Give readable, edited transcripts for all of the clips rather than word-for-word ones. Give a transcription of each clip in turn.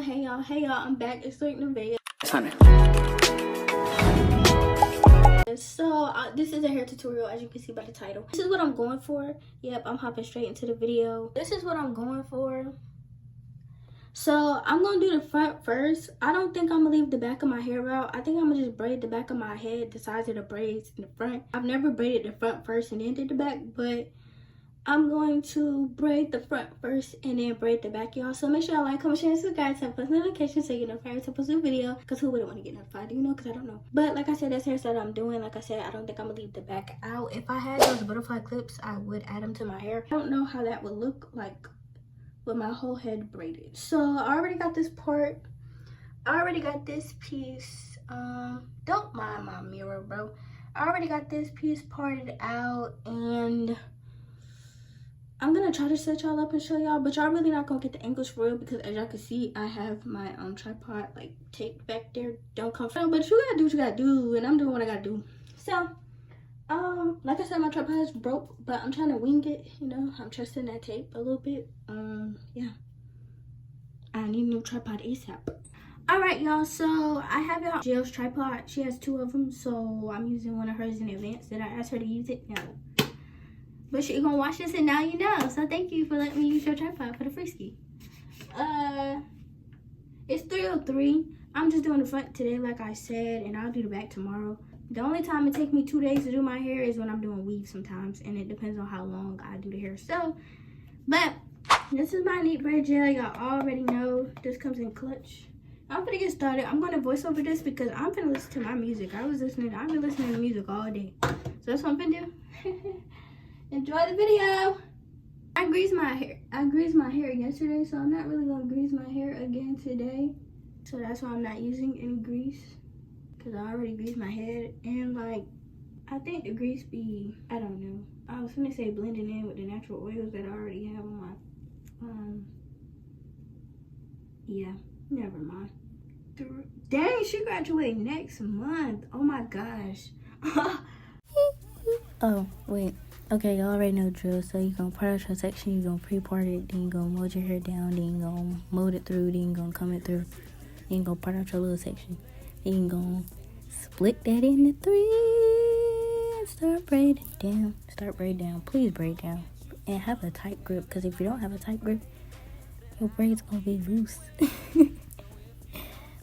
Hey y'all, I'm back. It's like Nevaeh. So this is a hair tutorial, as you can see by the title. This is what I'm going for. Yep, I'm hopping straight into the video. This is what I'm going for. So I'm gonna do the front first. I don't think I'm gonna leave the back of my hair out. I think I'm gonna just braid the back of my head, the sides of the braids in the front. I've never braided the front first and then did the back, but I'm going to braid the front first and then braid the back, y'all. So make sure y'all like, comment, share, and subscribe, turn post notifications so you get notified to post a video. Because who wouldn't want to get notified, you know? Because I don't know. But like I said, that's hairstyle I'm doing. Like I said, I don't think I'm going to leave the back out. If I had those butterfly clips, I would add them to my hair. I don't know how that would look like with my whole head braided. So I already got this part. I already got this piece. Don't mind my mirror, bro. I already got this piece parted out, and I'm gonna try to set y'all up and show y'all, but y'all really not gonna get the angles for real because as y'all can see, I have my tripod like taped back there. Don't come from, but you gotta do what you gotta do, and I'm doing what I gotta do. So like I said, my tripod is broke, but I'm trying to wing it, you know. I'm trusting that tape a little bit. Yeah, I need a new tripod ASAP. All right, y'all, so I have y'all Jill's tripod. She has 2 of them, so I'm using one of hers in advance. Did I ask her to use it? No. But she gonna watch this and now you know. So thank you for letting me use your tripod for the free ski. It's 3:03. I'm just doing the front today, like I said, and I'll do the back tomorrow. The only time it takes me 2 days to do my hair is when I'm doing weave sometimes, and it depends on how long I do the hair. So, but this is my neat braid gel. Y'all already know this comes in clutch. I'm gonna get started. I'm gonna voice over this because I'm gonna listen to my music. I've been listening to music all day. So that's what I'm gonna do. Enjoy the video. I greased my hair yesterday, so I'm not really gonna grease my hair again today. So that's why I'm not using any grease, because I already greased my head. And like, I think the grease be, I don't know, I was gonna say blending in with the natural oils that I already have on my yeah, never mind. Dang, she graduating next month. Oh my gosh. Oh wait, okay, y'all already know the drill. So you're gonna part out your section, you're gonna pre-part it, then you're gonna mold your hair down, then you're gonna mold it through, then you're gonna comb it through, then you're gonna part out your little section, then you're gonna split that into 3 and start braiding down. Please braid down and have a tight grip, because if you don't have a tight grip, your braid's gonna be loose.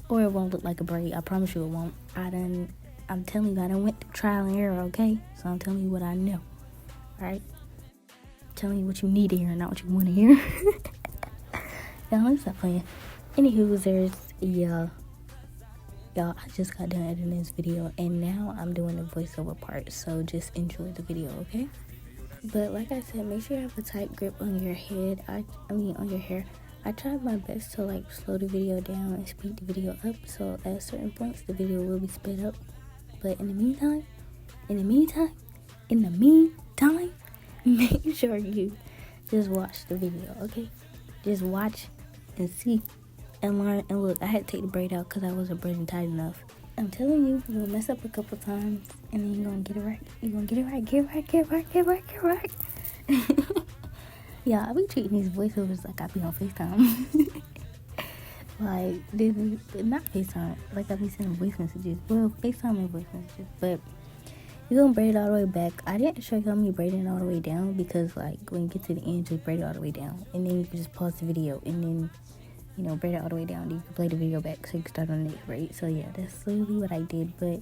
Or it won't look like a braid. I promise you it won't. I'm telling you, I done went through trial and error, okay? So I'm telling you what I know, alright? I'm telling you what you need to hear, not what you want to hear. Y'all, let's stop playing. Anywho, y'all, I just got done editing this video, and now I'm doing the voiceover part, so just enjoy the video, okay? But like I said, make sure you have a tight grip on your head, on your hair. I tried my best to like slow the video down and speed the video up, so at certain points the video will be sped up. But in the meantime, make sure you just watch the video, okay? Just watch and see and learn. And look, I had to take the braid out because I wasn't braiding tight enough. I'm telling you, you're gonna mess up a couple times and then you're gonna get it right. You're gonna get it right. Yeah, I be treating these voiceovers like I be on FaceTime. Like, not FaceTime, like I be sending voice messages. Well, FaceTime and voice messages, but you're gonna braid it all the way back. I didn't show you me braiding it all the way down because, like, when you get to the end, just braid it all the way down. And then you can just pause the video and then, you know, braid it all the way down. Then you can play the video back so you can start on the next braid. So, yeah, that's literally what I did. But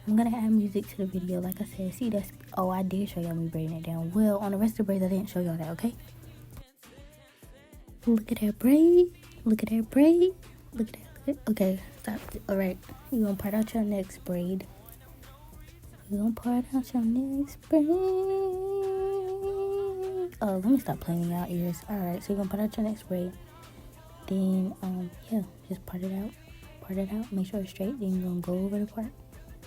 I'm gonna add music to the video. Like I said, see, I did show y'all me braiding it down. Well, on the rest of the braids, I didn't show y'all that, okay? Look at that braid. Okay, stop. Alright, you're gonna part out your next braid. Oh, let me stop playing in y'all ears. Alright, so you're gonna part out your next braid. Then, yeah, just part it out. Make sure it's straight. Then you're gonna go over the part.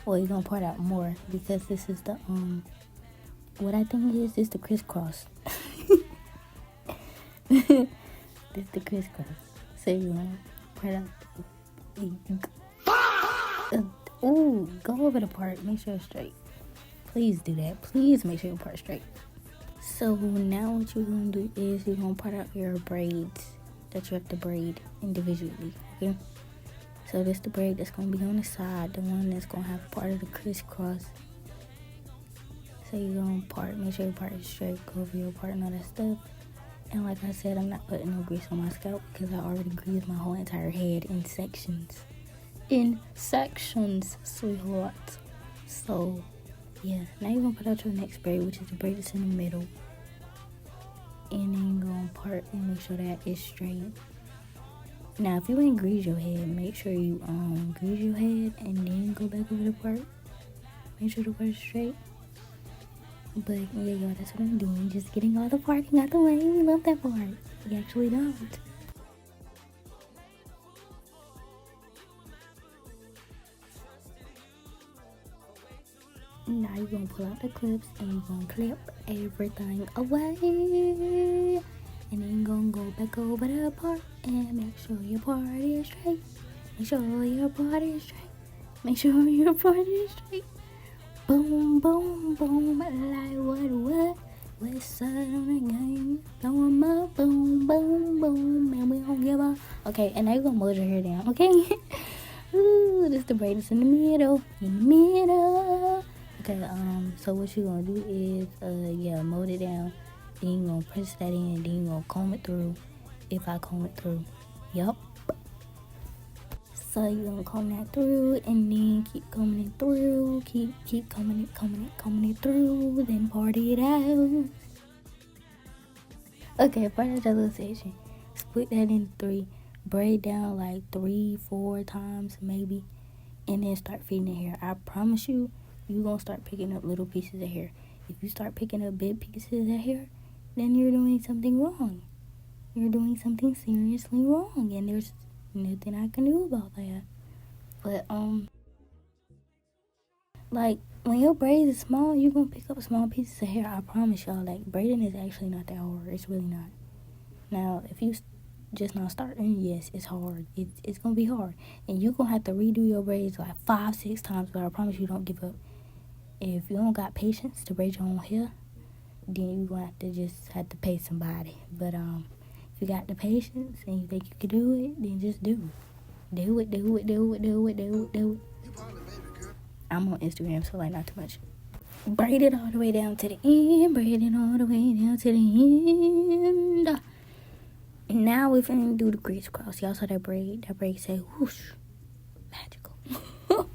Well, you're gonna part out more because this is the, what I think is the crisscross. This the crisscross. So you want to part out. Ooh, go over the part. Make sure it's straight. Please do that. Please make sure your part's straight. So now what you're gonna do is you're gonna part out your braids. that you have to braid individually, okay? So this the braid that's gonna be on the side, the one that's gonna have part of the crisscross. So you're gonna make sure your part is straight, go over your part and all that stuff. And like I said, I'm not putting no grease on my scalp because I already greased my whole entire head in sections. In sections, sweetheart. So yeah, now you're gonna put out your next braid, which is the braid that's in the middle. And then you're gonna part and make sure that it's straight. Now if you ain't grease your head, make sure you grease your head and then go back over the part. Make sure the part is straight. But yeah, y'all, that's what I'm doing. Just getting all the parting out the way. We love that part. We actually don't. Now you're gonna pull out the clips and you're gonna clip everything away. And then you're gonna go back over the part and make sure your part is straight. Make sure your part is straight. Make sure your part is straight. Boom, boom, boom, like what? West side on the game. Throw 'em up, boom, boom, boom, man, we don't give up. Okay, and now you're gonna mold your hair down, okay? Ooh, this the braid that's in the middle. Okay, so what you're gonna do is, mold it down. Then you're gonna press that in, then you're gonna comb it through. If I comb it through, yup. So you're gonna comb that through and then keep combing it through. Keep combing it through. Then party it out. Okay, part of that little section. Split that into 3. Braid down like 3-4 times maybe. And then start feeding the hair. I promise you, you're gonna start picking up little pieces of hair. If you start picking up big pieces of hair, then you're doing something wrong. You're doing something seriously wrong. And there's nothing I can do about that. But like when your braids is small, you're gonna pick up small pieces of hair. I promise y'all. Like braiding is actually not that hard. It's really not. Now if you just not starting, yes, it's hard. It's gonna be hard, and you're gonna have to redo your braids like 5-6 times. But I promise you, don't give up. If you don't got patience to braid your own hair, then you're gonna have to pay somebody. But if you got the patience and you think you can do it, then just do it. Do it. I'm on Instagram, so like not too much. Braid it all the way down to the end. Braid it all the way down to the end. And now we're finna do the crisscross. Y'all saw that braid? That braid say whoosh. Magical.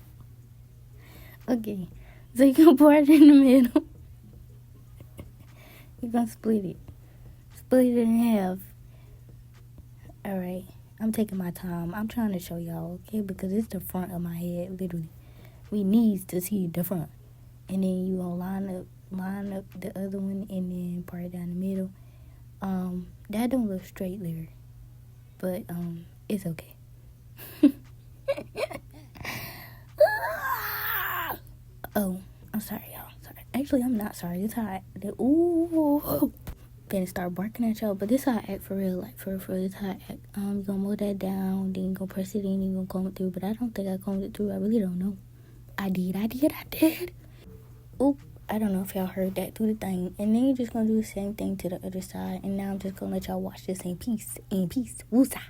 Okay. So you're gonna pour it in the middle. You're gonna split it. Split it in half. Alright, I'm taking my time. I'm trying to show y'all, okay? Because it's the front of my head, literally. We need to see the front. And then you gonna line up the other one and then part it down the middle. That don't look straight there. But it's okay. Oh, I'm sorry, y'all. Sorry. Actually, I'm not sorry. This how ooh. Gonna start barking at y'all, but this how I act for real, like for this how I act. You gonna mold that down, then you gonna press it in, you gonna comb it through, but I don't think I combed it through. I really don't know. I did. Oop, I don't know if y'all heard that through the thing. And then you're just gonna do the same thing to the other side, and now I'm just gonna let y'all watch this in peace. Woosah.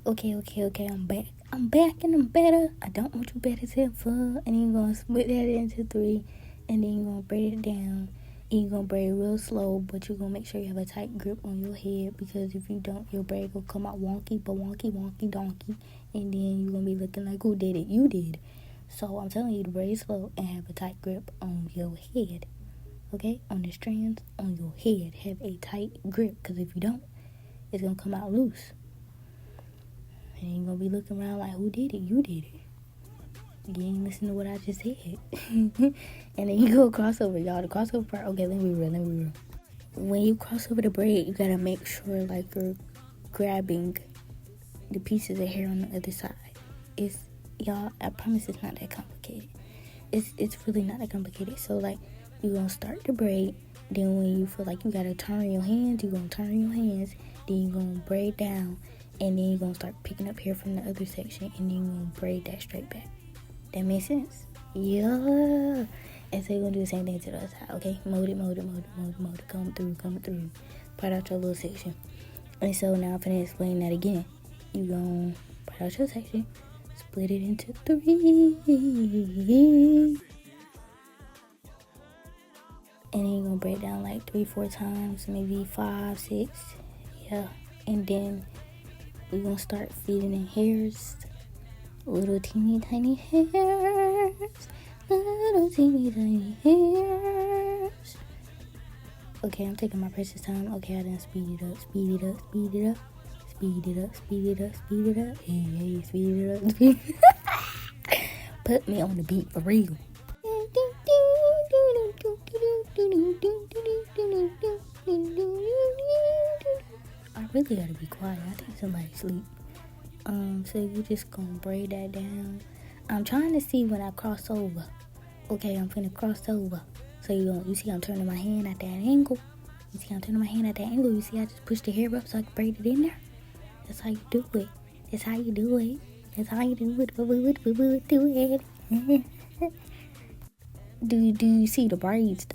Okay, I'm back and I'm better. I don't want you better than fuck. And then you're gonna split that into 3, and then you're gonna braid it down. And you're gonna braid real slow, but you're gonna make sure you have a tight grip on your head, because if you don't, your braid will come out wonky donkey, and then you're gonna be looking like, who did it? You did. So I'm telling you to braid slow and have a tight grip on your head. Okay? On the strands on your head. Have a tight grip, because if you don't, it's gonna come out loose. And you're gonna be looking around like, who did it? You did it. You ain't listen to what I just said. And then you go crossover, y'all. The crossover part, okay, let me real. When you cross over the braid, you gotta make sure like you're grabbing the pieces of hair on the other side. Y'all, I promise it's not that complicated. It's really not that complicated. So like, you're gonna start the braid. Then when you feel like you gotta turn your hands, you're gonna turn your hands. Then you're gonna braid down. And then you're going to start picking up hair from the other section. And then you're going to braid that straight back. That makes sense? Yeah. And so you're gonna do the same thing to the other side, okay? Mold it, come through. Part out your little section. And so now I'm finna explain that again. You gonna part out your section, split it into 3. And then you're gonna break it down like 3-4 times, maybe 5, 6. Yeah. And then we're gonna start feeding in hairs. Little teeny tiny hairs. Little teeny tiny hairs. Okay, I'm taking my precious time. Okay, I done speed it up. Hey, speed it up. Put me on the beat for real. I really gotta be quiet. I think somebody's asleep. So you just gonna braid that down. I'm trying to see when I cross over. Okay, I'm finna cross over. So you see I'm turning my hand at that angle. You see I'm turning my hand at that angle. You see I just push the hair up so I can braid it in there. That's how you do it. That's how you do it. That's how you do it. Do you see the braids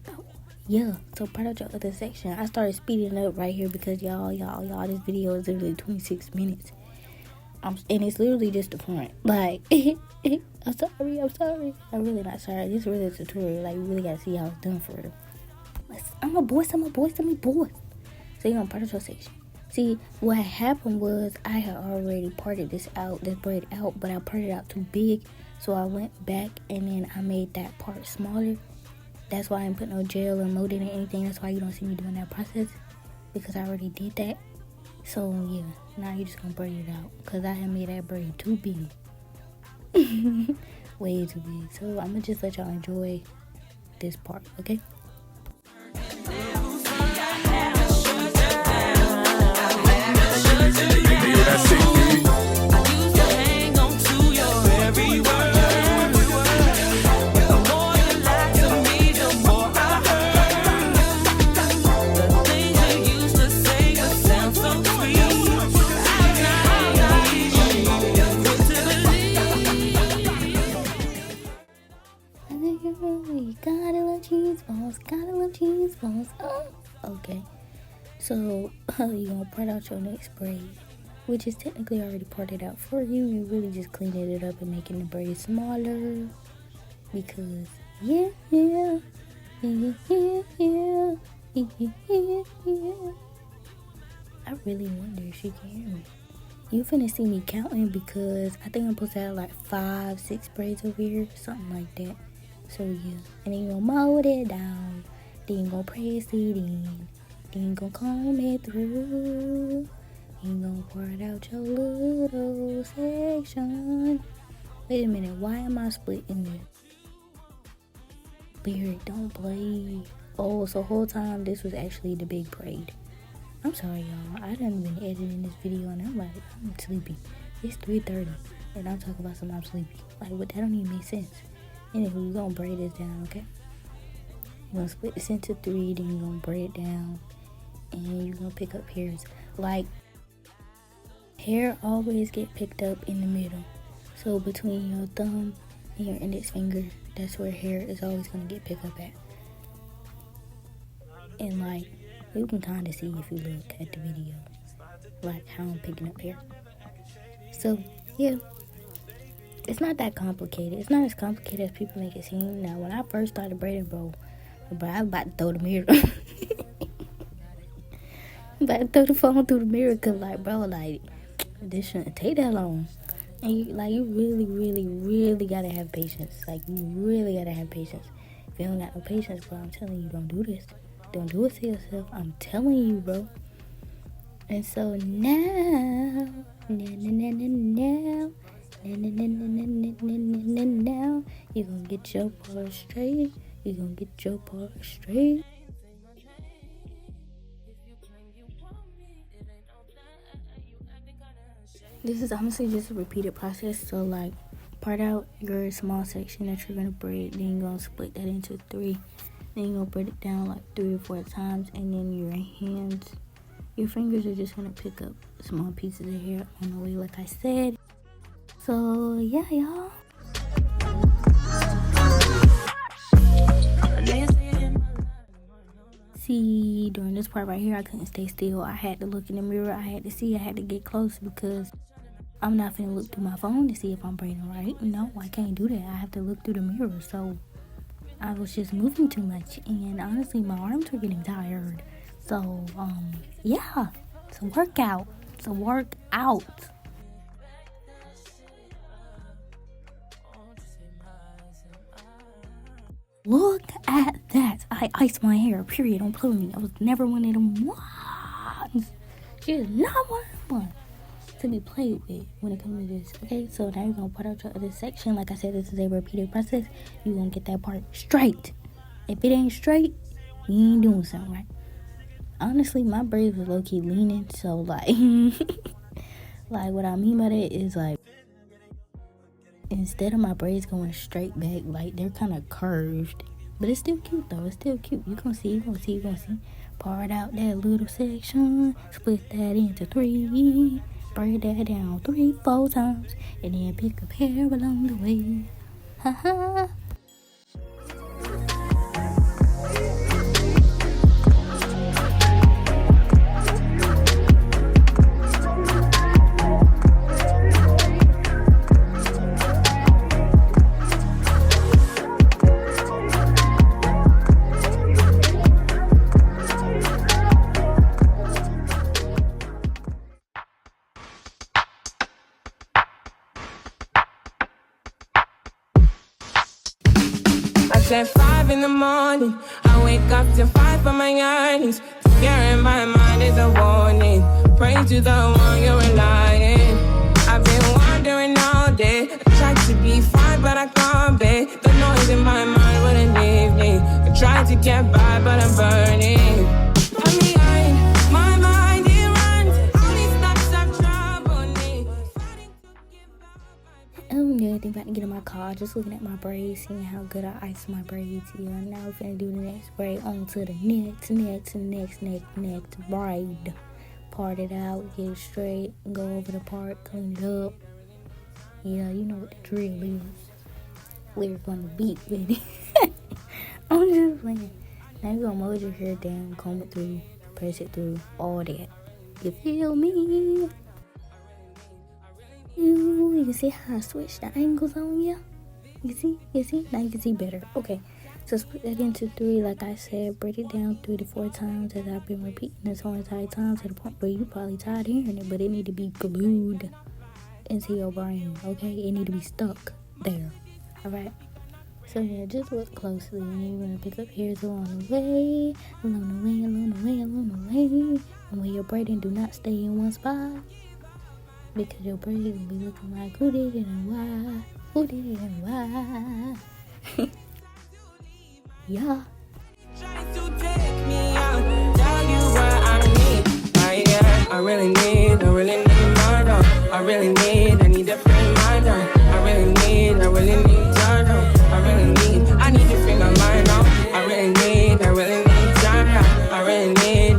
though? Yeah. So part of your other section. I started speeding up right here because y'all, this video is literally 26 minutes. And it's literally just the front. Like, I'm sorry. I'm really not sorry. This is really a tutorial. Like, you really gotta see how it's done for real. I'm a boy. So you're gonna part of your section. See, what happened was I had already parted this braid out, but I parted it out too big. So I went back and then I made that part smaller. That's why I didn't put no gel or molding or anything. That's why you don't see me doing that process, because I already did that. So yeah, now you're just gonna braid it out because I had made that braid too big. Way too big. So I'm gonna just let y'all enjoy this part, okay? Gotta love cheese balls. Oh. Okay, so you're gonna part out your next braid, which is technically already parted out for you. You really just cleaning it up and making the braid smaller because yeah. I really wonder if she can hear me. You finna see me counting because I think I'm supposed to have like 5-6 braids over here, something like that. So yeah, and then you gonna mold it down, then you gonna press it in, then you gonna comb it through, you gonna part out your little section. Wait a minute, why am I splitting it? Lyric, don't play. Oh, so whole time this was actually the big braid. I'm sorry y'all, I done been editing this video and I'm like, I'm sleepy. It's 3:30 and I'm talking about something I'm sleepy. Like, what? That don't even make sense. Anyway, we're gonna braid this down, okay? You're gonna split this into 3, then you're gonna braid it down, and you're gonna pick up hairs. Like, hair always get picked up in the middle. So between your thumb and your index finger, that's where hair is always gonna get picked up at. And like, you can kind of see if you look at the video, like how I'm picking up hair. So yeah. It's not that complicated. It's not as complicated as people make it seem. Now, when I first started braiding, bro, I was about to throw the mirror. About to throw the phone through the mirror because, like, bro, like, this shouldn't take that long. And, you really got to have patience. Like, you really got to have patience. If you don't got no patience, bro, I'm telling you, don't do this. Don't do it to yourself. I'm telling you, bro. And so now, now you're gonna get your part straight. This is honestly just a repeated process. So like, part out your small section that you're gonna braid, then you're gonna split that into 3, then you're gonna braid it down like 3 or 4 times, and then your fingers are just gonna pick up small pieces of hair on the way, like I said. So yeah, y'all. see during this part right here, I couldn't stay still. I had to look in the mirror. I had to see. I had to get close because I'm not finna look through my phone to see if I'm braiding right. No, I can't do that. I have to look through the mirror. So I was just moving too much, and honestly, my arms were getting tired. So yeah, it's a workout. It's a workout. Look at that. I iced my hair, period. Don't play with me. I was never one of them ones. She is not one of them ones to be played with when it comes to this. Okay, so now you're gonna put out your other section. Like I said, this is a repeated process. You're gonna get that part straight. If it ain't straight, you ain't doing something right. Honestly, my braids was low-key leaning, so like like what I mean by that is like, instead of my braids going straight back, like they're kind of curved. But it's still cute though. It's still cute. You gonna see. Part out that little section. Split that into 3. Braid that down 3-4 times. And then pick up hair along the way. Ha ha. At 5 in the morning, I wake up to fight for my yearnings. Fear in my mind is a warning. Pray to the one you're relying. I've been wandering all day. I tried to be fine, but I can't be. The noise in my mind wouldn't leave me. I tried to get by, but I'm burning. I'm behind, my mind it runs. All these thoughts have troubled me. Anything about to get in my car, just looking at my braids, seeing how good I iced my braids. Yeah, now we're finna do the next braid on to the next braid. Part it out, get it straight, go over the part, clean it up. Yeah, you know what the drill is. We're gonna beat with it. I'm just playing. Now you're gonna mold your hair down, comb it through, press it through, all that. You feel me? You can see how I switched the angles on you. You see? Now you can see better. Okay, so split that into 3, like I said. Break it down 3 to 4 times, as I've been repeating this whole entire time, to the point where you probably tired of hearing it, but it need to be glued into your brain. Okay, it need to be stuck there. All right. So yeah, just look closely, and you're gonna pick up hairs along the way. And when you're braiding, do not stay in one spot. Because your braid gonna be looking like, who did it and why? Who did it and why? Yeah. Try to take me out, tell you what I need. I really need my dog. I need to free my dog. I really need your dog. I need to free my mind out. I really need your dog.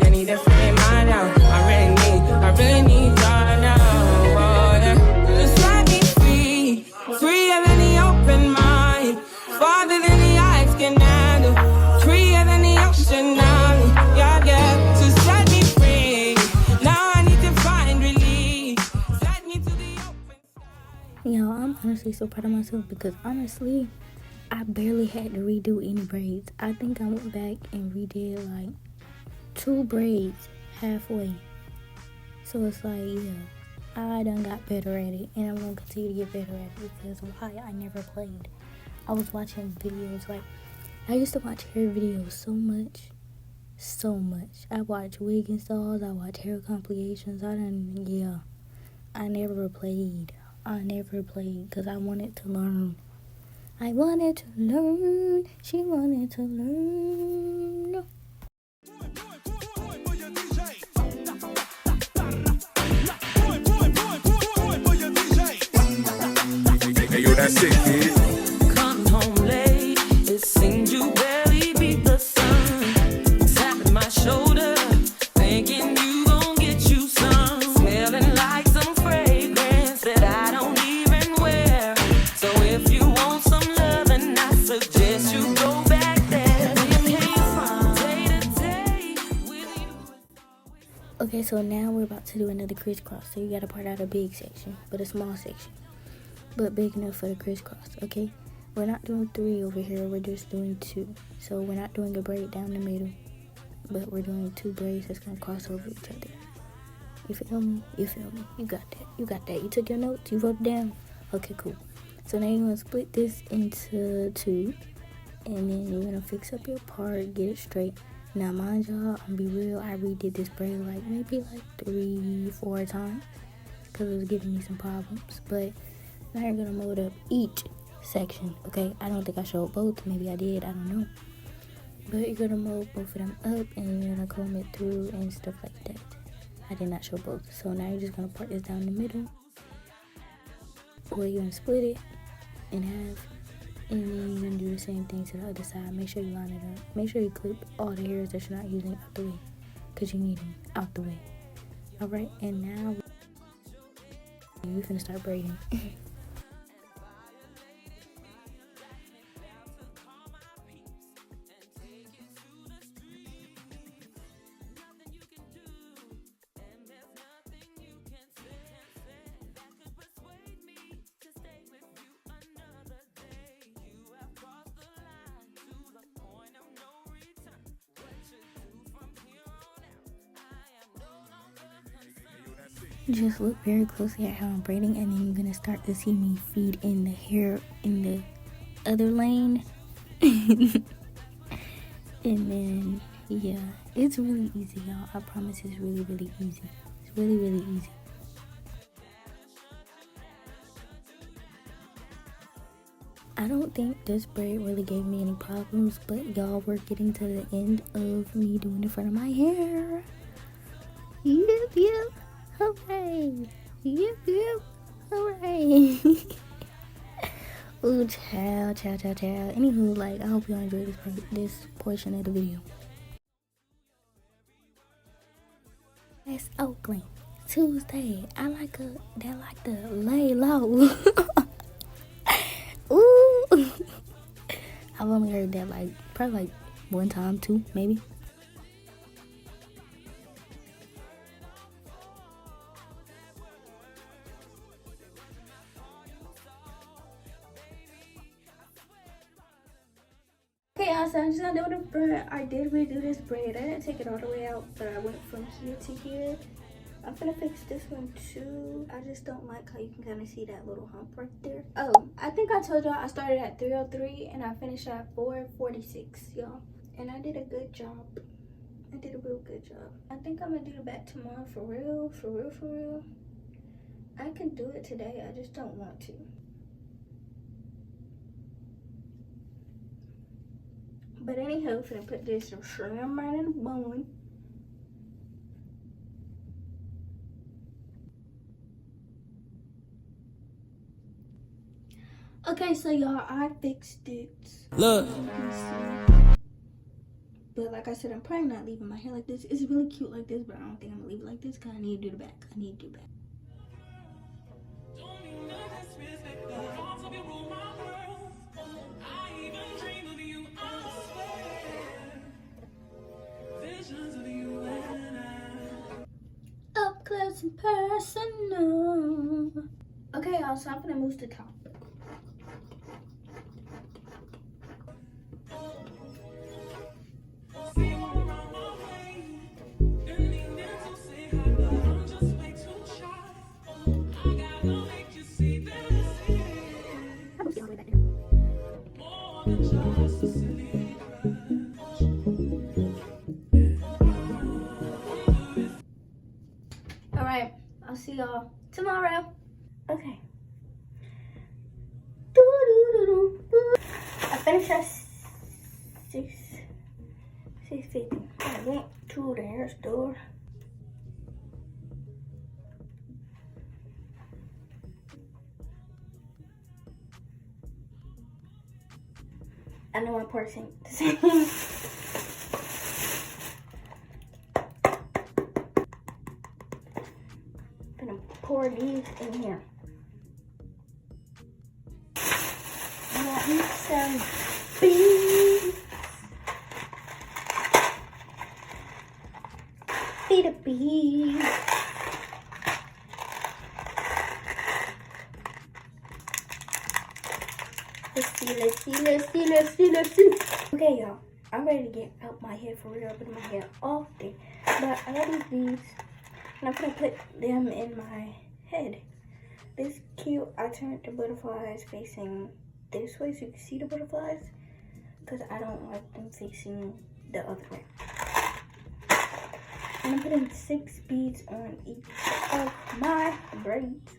I need to free my dog. I really need your dog. Y'all, I'm honestly so proud of myself because honestly, I barely had to redo any braids. I think I went back and redid like 2 braids halfway. So it's like, yeah, I done got better at it, and I'm gonna continue to get better at it because why? I never played. I was watching videos, like I used to watch hair videos so much. I watch wig installs, I watch hair compilations. I never played because I wanted to learn. She wanted to learn. Hey, yo, that's it, kid. Come home late, it seems you barely beat the sun. Tapping my shoulder, thinking you gon' get you some. Smelling like some fragrance that I don't even wear. So if you want some love, then I suggest you go back there. Where you came from, day to day. Okay, so now we're about to do another crisscross. So you gotta part out a big section, but a small section, but big enough for the crisscross. Okay, we're not doing 3 over here, we're just doing 2. So we're not doing a braid down the middle, but we're doing 2 braids that's gonna cross over each other. You feel me? You feel me? You got that. You got that. You took your notes, you wrote it down. Okay, cool. So now you're gonna split this into 2, and then you're gonna fix up your part, get it straight. Now mind y'all, I'm be real, I redid this braid like maybe like 3-4 times because it was giving me some problems. But now you're gonna mold up each section. Okay, I don't think I showed both, maybe I did, I don't know. But you're gonna mold both of them up, and you're gonna comb it through and stuff like that. I did not show both. So now you're just gonna part this down the middle, or you're gonna split it in half, and then you're gonna do the same thing to the other side. Make sure you line it up. Make sure you clip all the hairs that you're not using out the way, because you need them out the way. Alright, and now we're finna start braiding. Just look very closely at how I'm braiding, and then you're gonna start to see me feed in the hair in the other lane. And then yeah, it's really easy, y'all. I promise it's really, really easy. It's really, really easy. I don't think this braid really gave me any problems, but y'all, we're getting to the end of me doing the front of my hair. Yep, yep. Hooray! Yep, yep. Hooray! Ooh, child. Anywho, like, I hope you enjoyed this portion of the video. It's Oakland, Tuesday. I like to lay low. Ooh! I've only heard that probably like 1 time, 2 maybe. Okay, so I'm just gonna do the braid. I did redo this braid. I didn't take it all the way out, but I went from here to here. I'm gonna fix this one too. I just don't like how you can kind of see that little hump right there. Oh, I think I told y'all I started at 303 and I finished at 446, y'all. And I did a good job. I did a real good job. I think I'm gonna do the back tomorrow for real. I can do it today, I just don't want to. But anyhow, I'm gonna put this shrimp right in the bone. Okay, so y'all, I fixed it. Look. But like I said, I'm probably not leaving my hair like this. It's really cute like this, but I don't think I'm gonna leave it like this because I need to do the back. I need to do the back. Up close and personal. Okay, y'all, so I'm gonna move to the top. Alright, I'll see y'all tomorrow. Okay. I finished at 6:50. I went to the hair store. I know my parts ain't the same. I'm gonna pour these in here. And I need some beans. be the bees. Let's see. Okay, y'all. I'm ready to get out my hair for real. I put my hair off there. But I got these beads. And I'm gonna put them in my head. This cute. I turned the butterflies facing this way so you can see the butterflies. Because I don't like them facing the other way. And I'm putting 6 beads on each of my braids.